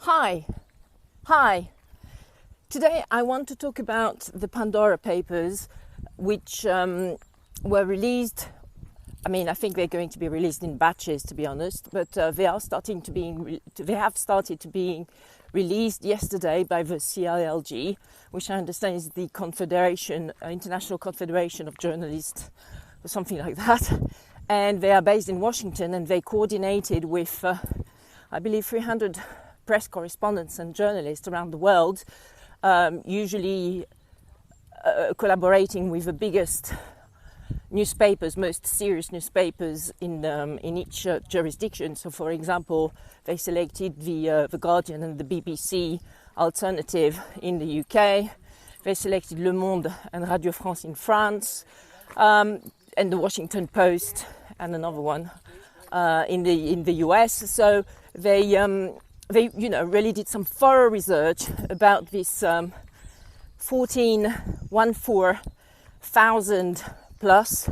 Hi. Today I want to talk about the Pandora papers, which were released. I think they're going to be released in batches, to be honest, but they have started to being released yesterday by the CILG, which I understand is the International Confederation of Journalists, or something like that. And they are based in Washington, and they coordinated with, I believe, 300 press correspondents and journalists around the world, usually collaborating with the biggest newspapers, most serious newspapers in each jurisdiction. So, for example, they selected the Guardian and the BBC alternative in the UK. They selected Le Monde and Radio France in France, and the Washington Post and another one in the US. So they really did some thorough research about this 14,000 plus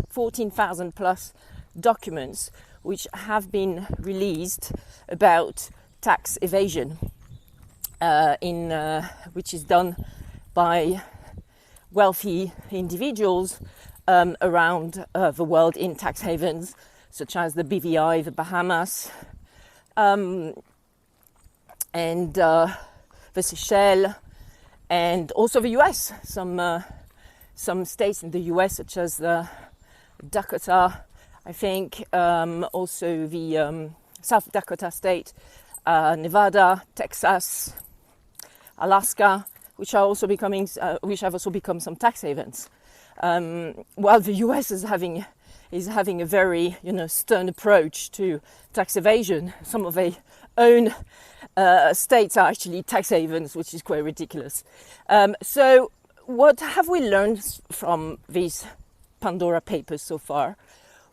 documents which have been released about tax evasion, which is done by wealthy individuals around the world in tax havens, such as the BVI, the Bahamas, and the Seychelles, and also the US. Some states in the US, such as the Dakota, I think, also the South Dakota state, Nevada, Texas, Alaska, which have also become some tax havens. While the US is having a very stern approach to tax evasion, some of their own states are actually tax havens, which is quite ridiculous. So what have we learned from these Pandora papers so far?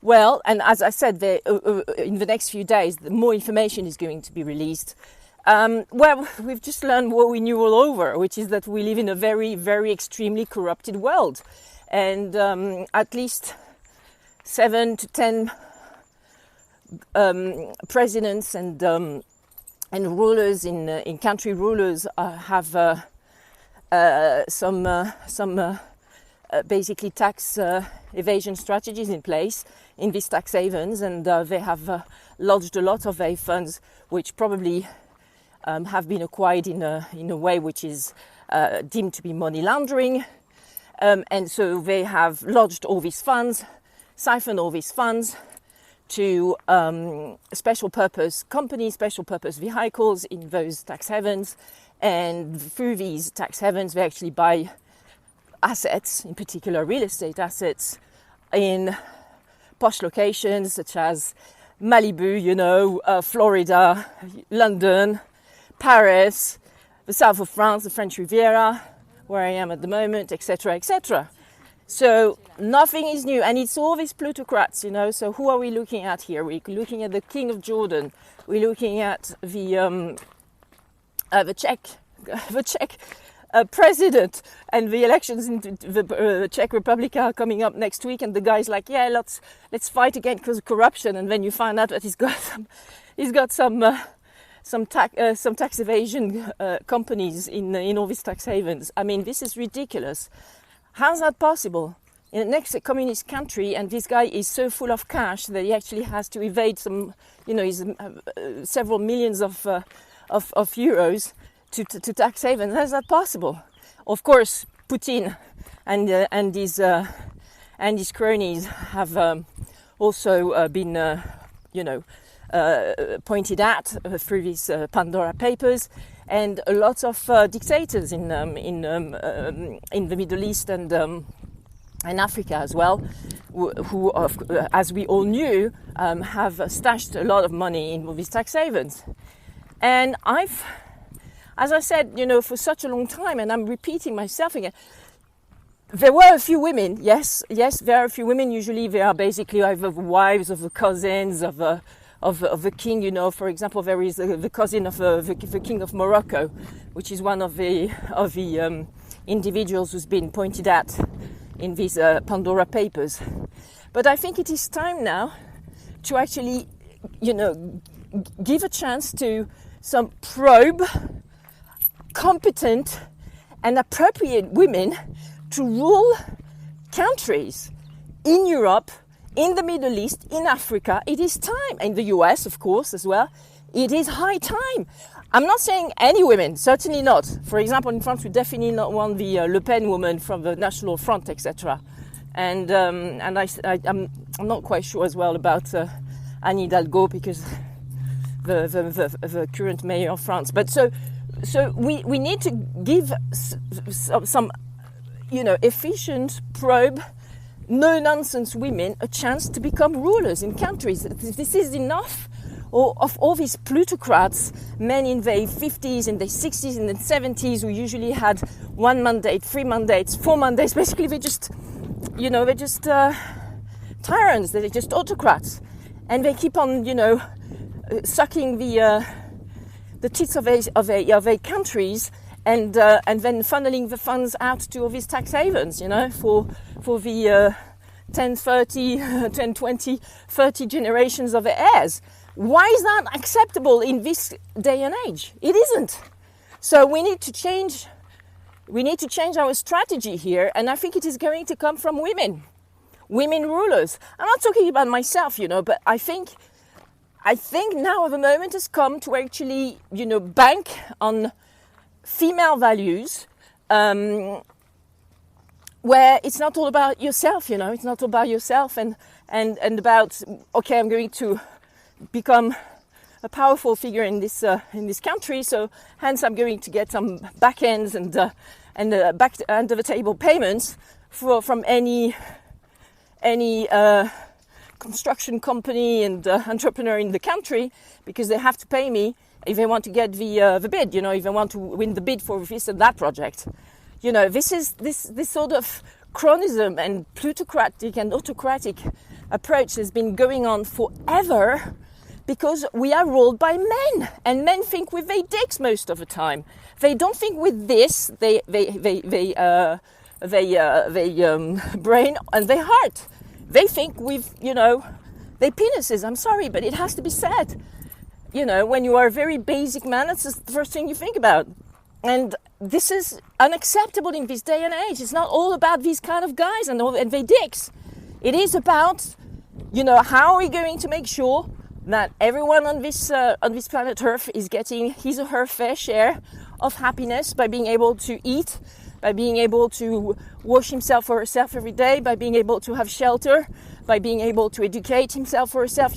Well, and as I said, in the next few days, more information is going to be released. Well, we've just learned what we knew all over, which is that we live in a very, very extremely corrupted world. And at least 7 to 10 presidents and rulers in country rulers have some basically tax evasion strategies in place in these tax havens, and they have lodged a lot of their funds, which probably have been acquired in a way which is deemed to be money laundering, and so they have lodged all these funds, siphoned all these funds to special purpose companies, special purpose vehicles in those tax havens. And through these tax havens, they actually buy assets, in particular real estate assets, in posh locations such as Malibu, Florida, London, Paris, the south of France, the French Riviera, where I am at the moment, etc., etc. So nothing is new, and it's all these plutocrats, So who are we looking at here? We're looking at the King of Jordan. We're looking at the Czech president, and the elections in the Czech Republic are coming up next week. And the guy's like, "Yeah, let's fight against corruption." And then you find out that he's got some tax evasion companies in all these tax havens. I mean, this is ridiculous. How's that possible? In the next communist country, and this guy is so full of cash that he actually has to evade several millions of euros to tax havens. How's that possible? Of course, Putin and his cronies have also been pointed at through these Pandora papers, and a lot of dictators in the Middle East and Africa as well, who as we all knew, have stashed a lot of money in these tax havens. And as I said, for such a long time, and I'm repeating myself again, there were a few women, yes, there are a few women. Usually they are basically either the wives of the cousins of the king. For example, there is the cousin of the king of Morocco, which is one of the individuals who's been pointed at in these Pandora papers. But I think it is time now to actually, give a chance to some probe, competent and appropriate women to rule countries in Europe, in the Middle East, in Africa. It is time. In the US, of course, as well. It is high time. I'm not saying any women, certainly not. For example, in France, we definitely not want the Le Pen woman from the National Front, etc. And I'm not quite sure as well about Anne Hidalgo, because the current mayor of France. But so we need to give some efficient, probe, no-nonsense women a chance to become rulers in countries. This is enough of all these plutocrats, men in their 50s, in their 60s, in their 70s, who usually had 1 mandate, 3 mandates, 4 mandates. Basically, they're just tyrants. They're just autocrats, and they keep on, sucking the tits of their countries, and then funneling the funds out to all these tax havens, for the 10, 20, 30 generations of their heirs. Why is that acceptable in this day and age? It isn't. So we need to change our strategy here, and I think it is going to come from women rulers. I'm not talking about myself, but I think now the moment has come to actually, bank on female values, where it's not all about yourself, it's not all about yourself and about, okay, I'm going to become a powerful figure in this country, so hence I'm going to get some back ends and back under the table payments from any construction company and entrepreneur in the country, because they have to pay me if they want to get the bid, if they want to win the bid for this and that project. This is this sort of cronyism and plutocratic and autocratic approach has been going on forever, because we are ruled by men, and men think with their dicks most of the time. They don't think with this. They brain and their heart. They think with their penises. I'm sorry, but it has to be said. When you are a very basic man, that's the first thing you think about. And this is unacceptable in this day and age. It's not all about these kind of guys and their dicks. It is about, how are we going to make sure that everyone on this planet Earth is getting his or her fair share of happiness by being able to eat, by being able to wash himself or herself every day, by being able to have shelter, by being able to educate himself or herself,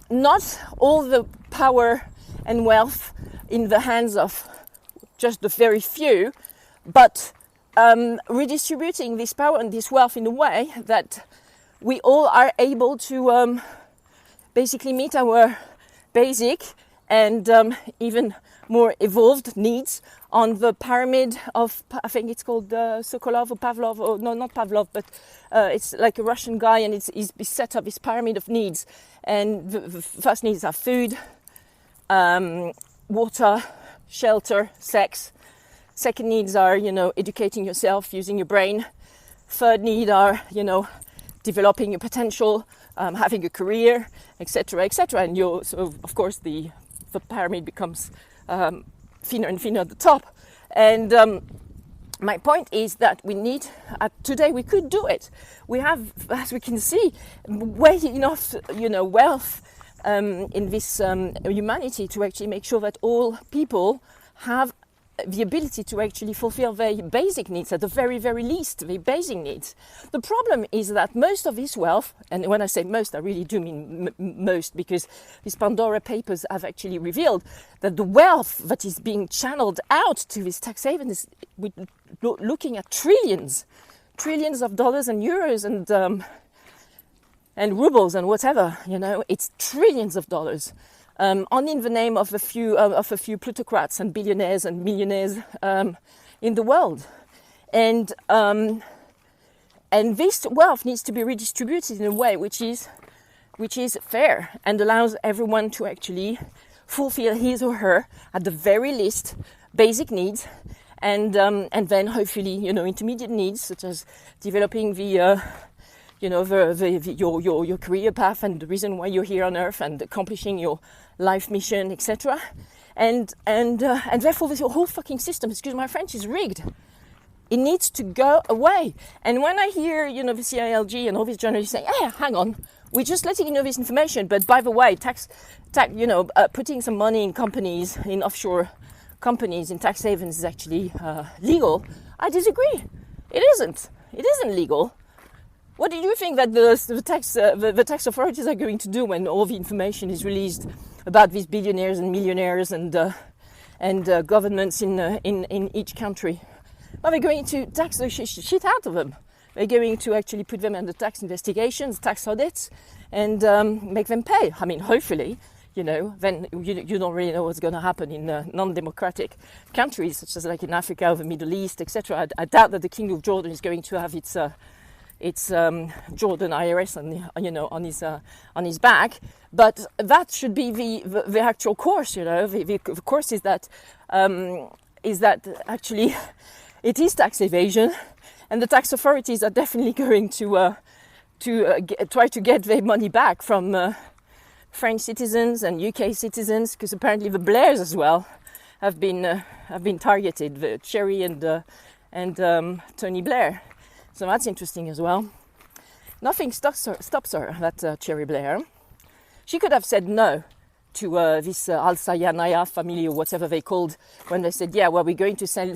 not all the power and wealth in the hands of just the very few, but redistributing this power and this wealth in a way that we all are able to basically meet our basic and even more evolved needs on the pyramid of, I think it's called Sokolov or Pavlov, or no, not Pavlov, but it's like a Russian guy, and he's set up this pyramid of needs. And the first needs are food, water, shelter, sex. Second needs are, educating yourself, using your brain. Third need are, developing your potential, having a career, etc., etc. And so of course the pyramid becomes thinner and thinner at the top. And my point is that we need, today we could do it. We have, as we can see, way enough, wealth in this humanity to actually make sure that all people have the ability to actually fulfill their basic needs, at the very, very least, their basic needs. The problem is that most of this wealth, and when I say most, I really do mean most, because these Pandora papers have actually revealed that the wealth that is being channeled out to this tax haven is looking at trillions of dollars and euros and rubles and whatever, it's trillions of dollars. Only in the name of a few plutocrats and billionaires and millionaires in the world, and this wealth needs to be redistributed in a way which is fair and allows everyone to actually fulfill his or her, at the very least, basic needs, and then hopefully intermediate needs, such as developing the your career path and the reason why you're here on Earth and accomplishing your life mission, etc. And therefore this whole fucking system, excuse my French, is rigged. It needs to go away. And when I hear, the CILG and all these journalists saying, "Hey, hang on, we're just letting you know this information, but by the way, putting some money in companies, in offshore companies, in tax havens is actually legal," I disagree. It isn't. It isn't legal. What do you think that the tax authorities are going to do when all the information is released about these billionaires and millionaires and governments in each country? Well, they're going to tax the shit out of them. They're going to actually put them under tax investigations, tax audits, and make them pay. I mean, hopefully, then you don't really know what's going to happen in non-democratic countries, such as like in Africa or the Middle East, etc. I doubt that the King of Jordan is going to have its Jordan IRS on his back, but that should be the actual course. The course is that actually it is tax evasion, and the tax authorities are definitely going to try to get their money back from French citizens and UK citizens, because apparently the Blairs as well have been targeted, the Cherry and Tony Blair. So that's interesting as well. Nothing stops her, that Cherry Blair. She could have said no to this Al Sayanaya family or whatever they called when they said, "Yeah, well, we're going to sell you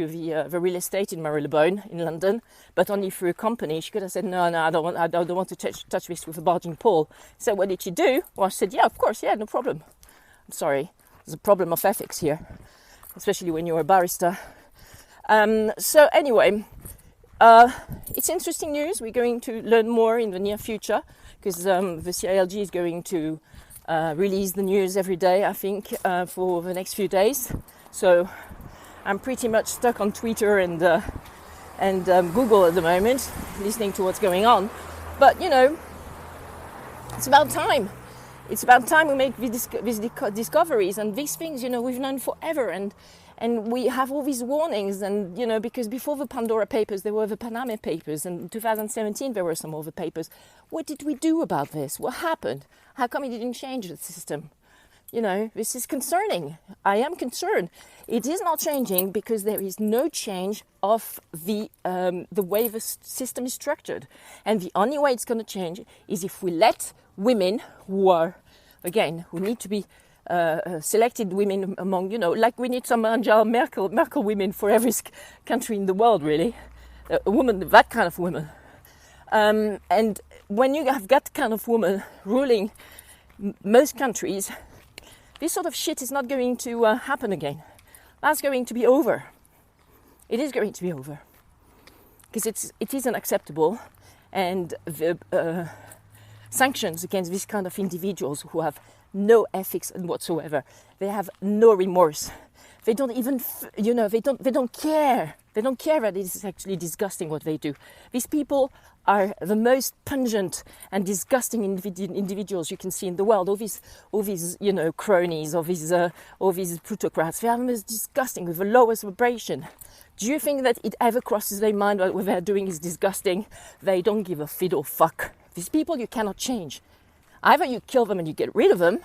the real estate in Marylebone in London, but only through a company." She could have said, "No, I don't want to touch this with a barging pole." So what did she do? Well, she said, "Yeah, of course, yeah, no problem." I'm sorry, there's a problem of ethics here, especially when you're a barrister. So anyway, it's interesting news. We're going to learn more in the near future, because the CILG is going to release the news every day, I think, for the next few days. So I'm pretty much stuck on Twitter and Google at the moment, listening to what's going on. But, it's about time. It's about time we make these discoveries, and these things, we've known forever, and we have all these warnings, and, because before the Pandora papers, there were the Panama papers, and in 2017 there were some other papers. What did we do about this? What happened? How come it didn't change the system? This is concerning. I am concerned. It is not changing because there is no change of the way the system is structured. And the only way it's going to change is if we let women who need to be selected women among, like we need some Angela Merkel women for every country in the world, really. A woman, that kind of woman. And when you have that kind of woman ruling most countries, this sort of shit is not going to happen again. That's going to be over. It is going to be over. Because it is unacceptable. And the sanctions against this kind of individuals who have no ethics whatsoever. They have no remorse. They don't even, they don't care. They don't care that it is actually disgusting what they do. These people are the most pungent and disgusting individuals you can see in the world. All these cronies, all these plutocrats. They are the most disgusting, with the lowest vibration. Do you think that it ever crosses their mind that what they're doing is disgusting? They don't give a fiddle fuck. These people you cannot change. Either you kill them and you get rid of them.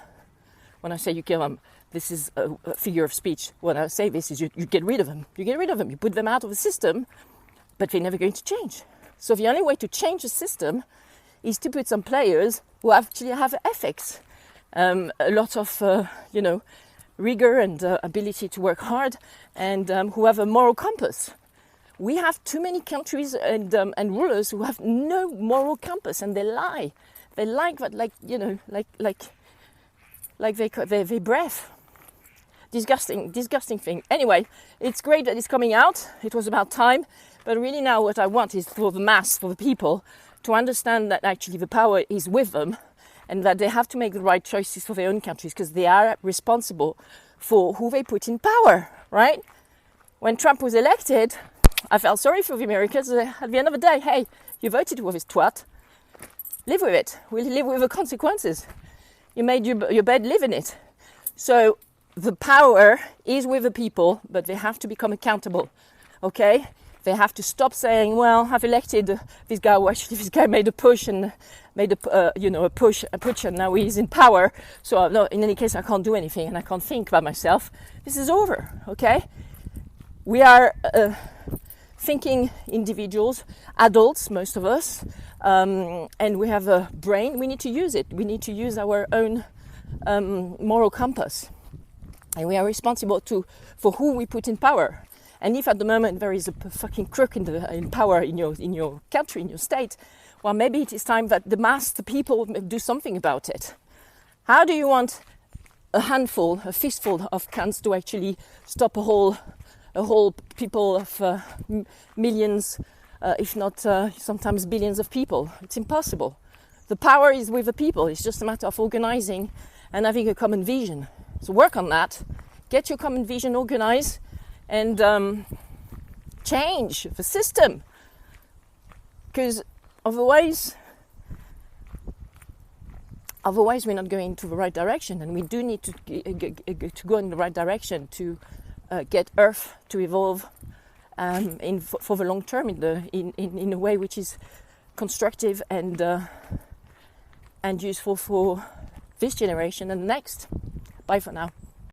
When I say you kill them, this is a figure of speech. When I say this is you get rid of them. You get rid of them. You put them out of the system, but they're never going to change. So the only way to change the system is to put some players who actually have ethics, a lot of, rigor and ability to work hard, and who have a moral compass. We have too many countries and rulers who have no moral compass, and they lie. They like that, like they breath. Disgusting thing. Anyway, it's great that it's coming out. It was about time. But really now what I want is for the mass, for the people, to understand that actually the power is with them, and that they have to make the right choices for their own countries, because they are responsible for who they put in power, right? When Trump was elected, I felt sorry for the Americans. At the end of the day, hey, you voted for this twat. Live with it. We'll live with the consequences. You made your bed, live in it. So the power is with the people, but they have to become accountable, okay? They have to stop saying, well, I've elected this guy, well, actually this guy made a push and made a push, and now he's in power, so no, in any case I can't do anything and I can't think by myself. This is over, okay? We are thinking individuals, adults, most of us, and we have a brain. We need to use it. We need to use our own moral compass, and we are responsible for who we put in power. And if at the moment there is a fucking crook in power in your country, in your state, well, maybe it is time that the people do something about it. How do you want a fistful of cunts to actually stop a whole people of millions, if not sometimes billions of people? It's impossible. The power is with the people. It's just a matter of organizing and having a common vision. So work on that. Get your common vision organized and change the system. Because otherwise we're not going to the right direction, and we do need to go in the right direction to get Earth to evolve for the long term in a way which is constructive and useful for this generation and the next. Bye for now.